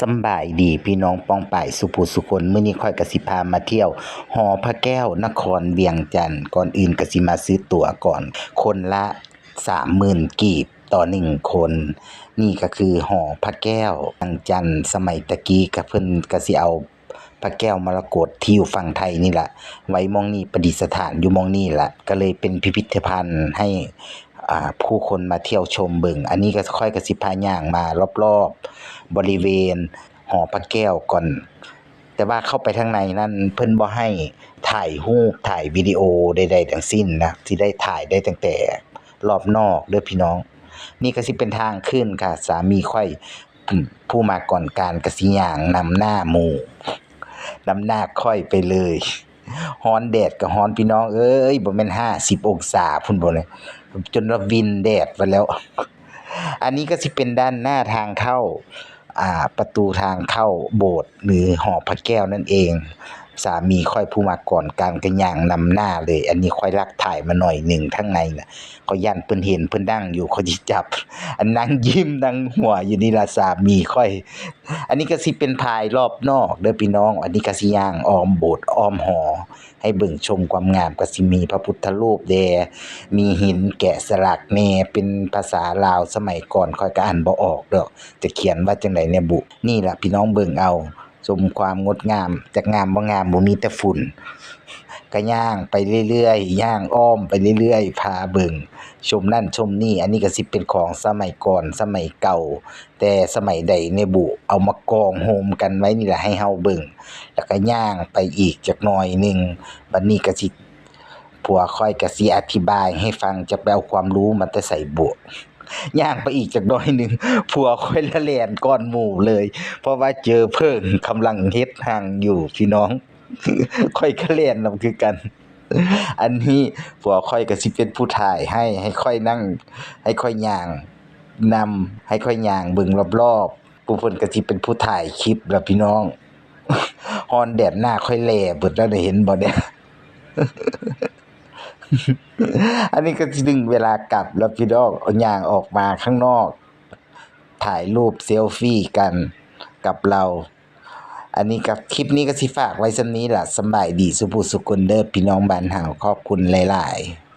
สำบายดีพี่น้องป้องป่ายสุภูสุคนมื้อนี้ค่อยก็สิพามาเที่ยวหอพระแก้วนครเวียงจันทน์ก่อนอื่นก็สิมาซื้อตั๋วก่อนคนละ30,000กีบต่อ1คนนี่ก็คือหอพระแก้วเวียงจันทน์สมัยตะกี้ก็เพิ่นก็สิเอาพระแก้วมรกตที่อยู่ฝั่งไทยนี่ล่ะไว้หม้องนี้ประดิษฐานอยู่หม้องนี้ล่ะก็เลยเป็นพิพิธภัณฑ์ให้ผู้คนมาเที่ยวชมเบิ่งอันนี้ก็ค่อยก็สิพาย่างมารอบๆบริเวณหอพระแก้วก่อนแต่ว่าเข้าไปข้างในนั้นเพิ่นบ่ให้ถ่ายรูปถ่ายวิดีโอใดๆทั้งสิ้นนะสิได้ถ่ายได้ตั้งแต่รอบนอกเด้อพี่น้องนี่ก็สิเป็นทางขึ้นค่ะสามีค่อยผู้มาก่อนการก็สิย่างนำหน้าหมู่นำหน้าค่อยไปเลยร้อนแดดก็ร้อนพี่น้องเอ้ยบ่แม่น50องศาพุ่นบ่เลยจนว่าวินแดดไปแล้วอันนี้ก็สิเป็นด้านหน้าทางเข้าประตูทางเข้าโบสถ์หรือหอพระแก้วนั่นเองสามีค่อยผู้มาก่อนการก็ย่างนำหน้าเลยอันนี้ค่อยลักถ่ายมาหน่อยหนึ่งข้างในน่ะก็ยันเพิ่นเห็นเพิ่นนั่งอยู่เขาสิจับอันนั่งยิ้มนั่งหัวอยู่นี่ล่ะสามีค่อยอันนี้ก็สิเป็นภายรอบนอกเด้อพี่น้องอันนี้ก็สิย่างอ้อมโบสถ์อ้อมหอให้เบิ่งชมความงามก็สิมีพระพุทธรูปแดมีหินแกะสลักแน่เป็นภาษาลาวสมัยก่อนค่อยก็อ่านบ่ออกดอกจะเขียนว่าจังไดเนี่ยบุนี่ล่ะพี่น้องเบิ่งเอาชมความงดงามจากงามบ่งามบ่มีแต่ฝุ่นก็ย่างไปเรื่อยๆย่างอ้อมไปเรื่อยๆพาเบิ่งชมนั่นชมนี่อันนี้ก็สิเป็นของสมัยก่อนสมัยเก่าแต่สมัยใดเนี่ยบุเอามากองโฮมกันไว้นี่แหละให้เฮาเบิ่งแล้วก็ย่างไปอีกจักหน่อยนึงบัดนี้ก็สิผัวค่อยก็สิอธิบายให้ฟังจะไปเอาความรู้มาแต่ไสบุย่างไปอีกจักหน่อยนึงผัวค่อยละแล่นก่อนหมู่เลยเพราะว่าเจอเพิ่นกำลังเฮ็ดหังอยู่พี่น้องค่อยก็แล่นนำคือกันอันนี้ผัวค่อยก็สิเป็นผู้ถ่ายให้ค่อยนั่งให้ค่อยย่างนำให้ค่อยย่างเบิ่งรอบๆผู้เพิ่นก็สิเป็นผู้ถ่ายคลิปล่ะพี่น้องฮ้อนแดดหน้าค่อยแลเบิดแล้วได้เห็นบ่เนี่ย อันนี้ก็สิถึงเวลากลับแล้วพี่น้องเอาย่างออกมาข้างนอกถ่ายรูปเซลฟีกันกับเราอันนี้กับคลิปนี้ก็สิฝากไว้ส่ำนี้ล่ะสำบายดีสุขสุขคนเด้อพี่น้องบ้านเฮาขอบคุณหลายๆ